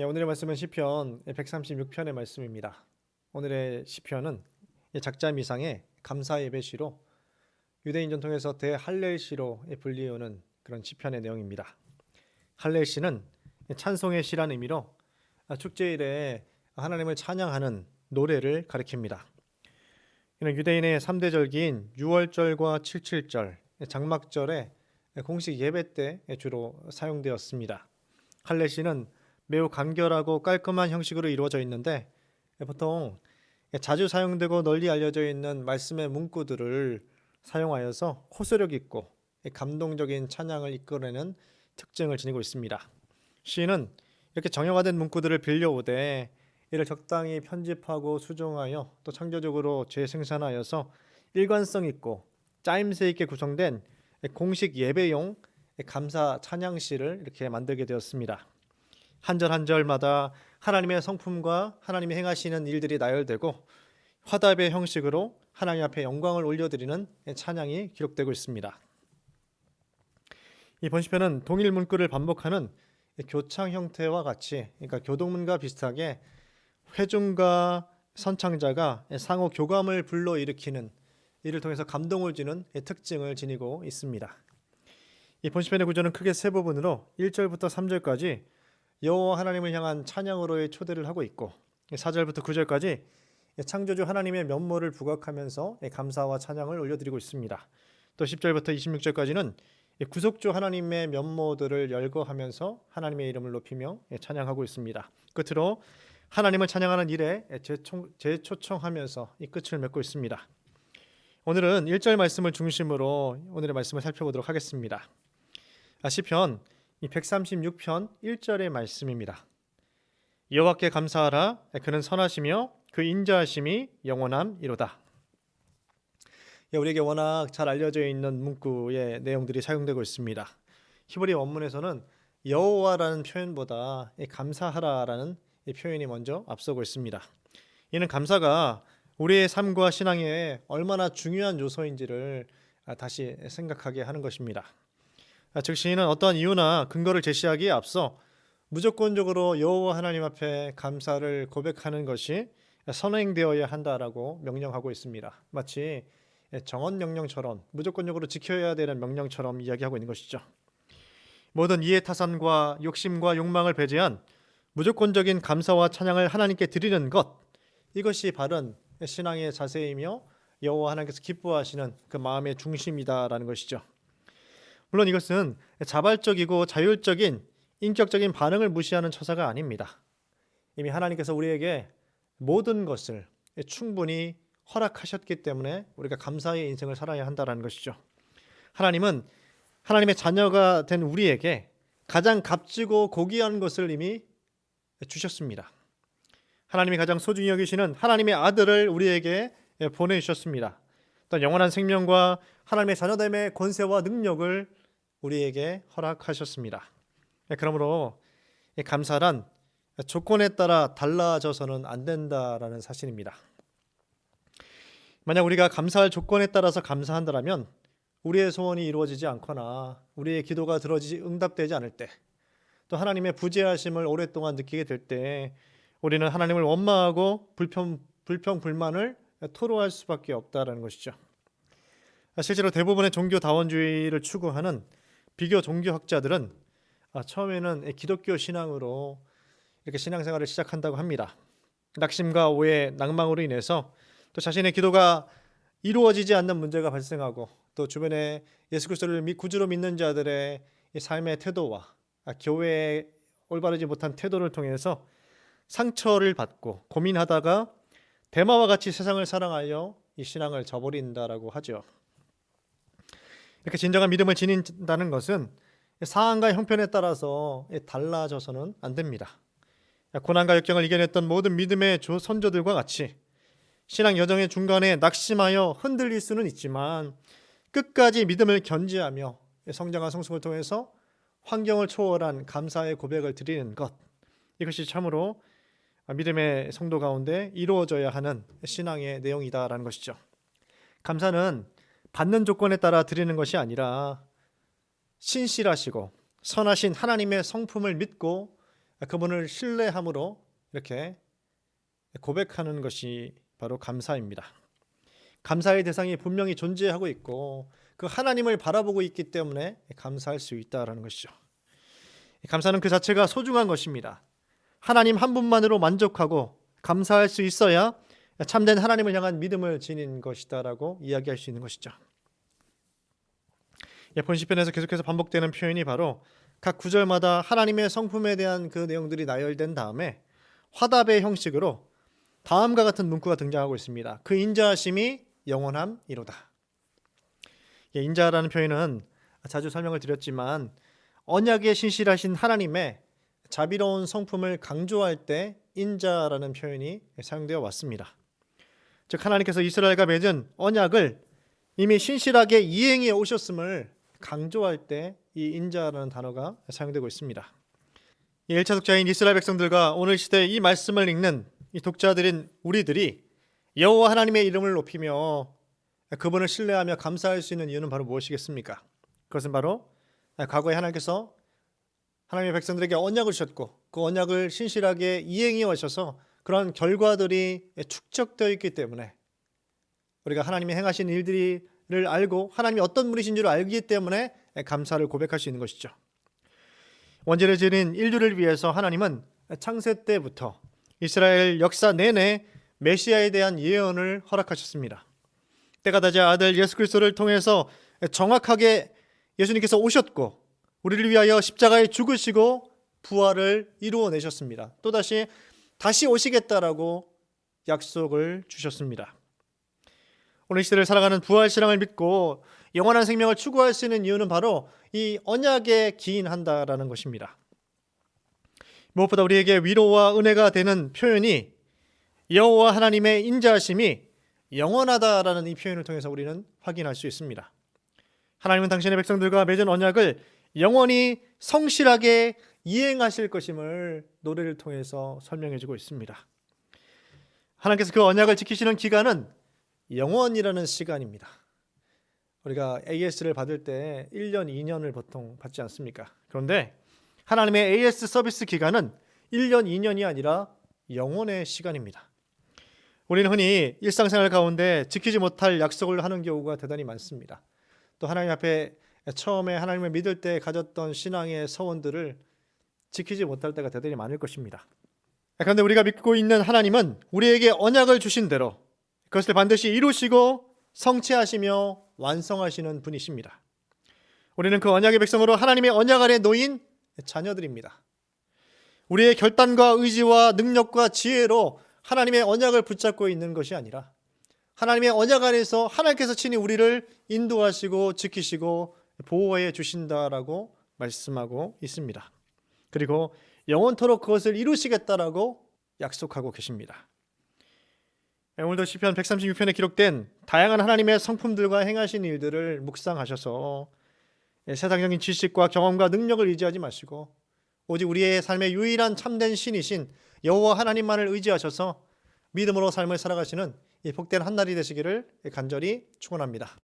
오늘의 말씀은 시편 136편의 말씀입니다. 오늘의 시편은 작자미상의 감사 예배시로 유대인 전통에서 대할렐시로 불리우는 그런 시편의 내용입니다. 할렐시는 찬송의 시라는 의미로 축제일에 하나님을 찬양하는 노래를 가리킵니다. 이는 유대인의 3대 절기인 유월절과 칠칠절, 장막절의 공식 예배 때 주로 사용되었습니다. 할렐시는 매우 간결하고 깔끔한 형식으로 이루어져 있는데 보통 자주 사용되고 널리 알려져 있는 말씀의 문구들을 사용하여서 호소력 있고 감동적인 찬양을 이끌어내는 특징을 지니고 있습니다. 시인은 이렇게 정형화된 문구들을 빌려오되 이를 적당히 편집하고 수정하여 또 창조적으로 재생산하여서 일관성 있고 짜임새 있게 구성된 공식 예배용 감사 찬양시를 이렇게 만들게 되었습니다. 한 절 한 절마다 하나님의 성품과 하나님이 행하시는 일들이 나열되고 화답의 형식으로 하나님 앞에 영광을 올려드리는 찬양이 기록되고 있습니다. 이 번시편은 동일 문구를 반복하는 교창 형태와 같이, 그러니까 교동문과 비슷하게 회중과 선창자가 상호 교감을 불러일으키는, 이를 통해서 감동을 주는 특징을 지니고 있습니다. 이 번시편의 구조는 크게 세 부분으로 1절부터 3절까지 여호와 하나님을 향한 찬양으로의 초대를 하고 있고, 4절부터 9절까지 창조주 하나님의 면모를 부각하면서 감사와 찬양을 올려드리고 있습니다. 또 10절부터 26절까지는 구속주 하나님의 면모들을 열거하면서 하나님의 이름을 높이며 찬양하고 있습니다. 끝으로 하나님을 찬양하는 일에 재초청하면서 이 끝을 맺고 있습니다. 오늘은 1절 말씀을 중심으로 오늘의 말씀을 살펴보도록 하겠습니다. 시편 136편 1절의 말씀입니다. 여호와께 감사하라. 그는 선하시며 그 인자하심이 영원함이로다. 우리에게 워낙 잘 알려져 있는 문구의 내용들이 사용되고 있습니다. 히브리 원문에서는 여호와라는 표현보다 감사하라라는 표현이 먼저 앞서고 있습니다. 이는 감사가 우리의 삶과 신앙에 얼마나 중요한 요소인지를 다시 생각하게 하는 것입니다. 즉 시인은 어떠한 이유나 근거를 제시하기에 앞서 무조건적으로 여호와 하나님 앞에 감사를 고백하는 것이 선행되어야 한다라고 명령하고 있습니다. 마치 정언 명령처럼 무조건적으로 지켜야 되는 명령처럼 이야기하고 있는 것이죠. 모든 이해타산과 욕심과 욕망을 배제한 무조건적인 감사와 찬양을 하나님께 드리는 것, 이것이 바른 신앙의 자세이며 여호와 하나님께서 기뻐하시는 그 마음의 중심이다라는 것이죠. 물론 이것은 자발적이고 자율적인 인격적인 반응을 무시하는 처사가 아닙니다. 이미 하나님께서 우리에게 모든 것을 충분히 허락하셨기 때문에 우리가 감사의 인생을 살아야 한다는 것이죠. 하나님은 하나님의 자녀가 된 우리에게 가장 값지고 고귀한 것을 이미 주셨습니다. 하나님이 가장 소중히 여기시는 하나님의 아들을 우리에게 보내주셨습니다. 또 영원한 생명과 하나님의 자녀됨의 권세와 능력을 우리에게 허락하셨습니다. 그러므로 감사란 조건에 따라 달라져서는 안 된다라는 사실입니다. 만약 우리가 감사할 조건에 따라서 감사한다면 우리의 소원이 이루어지지 않거나 우리의 기도가 응답되지 않을 때, 또 하나님의 부재하심을 오랫동안 느끼게 될 때 우리는 하나님을 원망하고 불평불만을 토로할 수밖에 없다라는 것이죠. 실제로 대부분의 종교다원주의를 추구하는 비교 종교학자들은 처음에는 기독교 신앙으로 이렇게 신앙생활을 시작한다고 합니다. 낙심과 오해, 낭망으로 인해서 또 자신의 기도가 이루어지지 않는 문제가 발생하고, 또 주변에 예수 그리스도를 구주로 믿는 자들의 삶의 태도와 교회의 올바르지 못한 태도를 통해서 상처를 받고 고민하다가 대마와 같이 세상을 사랑하여 이 신앙을 저버린다라고 하죠. 이렇게 진정한 믿음을 지닌다는 것은 상황과 형편에 따라서 달라져서는 안 됩니다. 고난과 역경을 이겨냈던 모든 믿음의 선조들과 같이 신앙 여정의 중간에 낙심하여 흔들릴 수는 있지만 끝까지 믿음을 견지하며 성장과 성숙을 통해서 환경을 초월한 감사의 고백을 드리는 것, 이것이 참으로 믿음의 성도 가운데 이루어져야 하는 신앙의 내용이다라는 것이죠. 감사는 받는 조건에 따라 드리는 것이 아니라 신실하시고 선하신 하나님의 성품을 믿고 그분을 신뢰함으로 이렇게 고백하는 것이 바로 감사입니다. 감사의 대상이 분명히 존재하고 있고 그 하나님을 바라보고 있기 때문에 감사할 수 있다라는 것이죠. 감사는 그 자체가 소중한 것입니다. 하나님 한 분만으로 만족하고 감사할 수 있어야 참된 하나님을 향한 믿음을 지닌 것이다라고 이야기할 수 있는 것이죠. 본 시편에서 계속해서 반복되는 표현이 바로 각 구절마다 하나님의 성품에 대한 그 내용들이 나열된 다음에 화답의 형식으로 다음과 같은 문구가 등장하고 있습니다. 그 인자하심이 영원함이로다. 인자라는 표현은 자주 설명을 드렸지만 언약에 신실하신 하나님의 자비로운 성품을 강조할 때 인자라는 표현이 사용되어 왔습니다. 즉 하나님께서 이스라엘과 맺은 언약을 이미 신실하게 이행해 오셨음을 강조할 때 이 인자라는 단어가 사용되고 있습니다. 1차 독자인 이스라엘 백성들과 오늘 시대 이 말씀을 읽는 이 독자들인 우리들이 여호와 하나님의 이름을 높이며 그분을 신뢰하며 감사할 수 있는 이유는 바로 무엇이겠습니까? 그것은 바로 과거에 하나님께서 하나님의 백성들에게 언약을 주셨고 그 언약을 신실하게 이행해 오셔서 그런 결과들이 축적되어 있기 때문에 우리가 하나님이 행하신 일들을 알고 하나님이 어떤 분이신 줄 알기 때문에 감사를 고백할 수 있는 것이죠. 원죄를 지은 인류를 위해서 하나님은 창세 때부터 이스라엘 역사 내내 메시아에 대한 예언을 허락하셨습니다. 때가 되자 아들 예수 그리스도를 통해서 정확하게 예수님께서 오셨고 우리를 위하여 십자가에 죽으시고 부활을 이루어내셨습니다. 또다시 다시 오시겠다라고 약속을 주셨습니다. 오늘 시대를 살아가는 부활신앙을 믿고 영원한 생명을 추구할 수 있는 이유는 바로 이 언약에 기인한다라는 것입니다. 무엇보다 우리에게 위로와 은혜가 되는 표현이 여호와 하나님의 인자하심이 영원하다라는 이 표현을 통해서 우리는 확인할 수 있습니다. 하나님은 당신의 백성들과 맺은 언약을 영원히 성실하게 이행하실 것임을 노래를 통해서 설명해주고 있습니다. 하나님께서 그 언약을 지키시는 기간은 영원이라는 시간입니다. 우리가 AS를 받을 때 1년, 2년을 보통 받지 않습니까? 그런데 하나님의 AS 서비스 기간은 1년, 2년이 아니라 영원의 시간입니다. 우리는 흔히 일상생활 가운데 지키지 못할 약속을 하는 경우가 대단히 많습니다. 또 하나님 앞에 처음에 하나님을 믿을 때 가졌던 신앙의 서원들을 지키지 못할 때가 대단히 많을 것입니다. 그런데 우리가 믿고 있는 하나님은 우리에게 언약을 주신 대로 그것을 반드시 이루시고 성취하시며 완성하시는 분이십니다. 우리는 그 언약의 백성으로 하나님의 언약 아래 놓인 자녀들입니다. 우리의 결단과 의지와 능력과 지혜로 하나님의 언약을 붙잡고 있는 것이 아니라 하나님의 언약 안에서 하나님께서 친히 우리를 인도하시고 지키시고 보호해 주신다라고 말씀하고 있습니다. 그리고 영원토록 그것을 이루시겠다라고 약속하고 계십니다. 오늘도 시편 136편에 기록된 다양한 하나님의 성품들과 행하신 일들을 묵상하셔서 세상적인 지식과 경험과 능력을 의지하지 마시고 오직 우리의 삶의 유일한 참된 신이신 여호와 하나님만을 의지하셔서 믿음으로 삶을 살아가시는 이 복된 한날이 되시기를 간절히 축원합니다.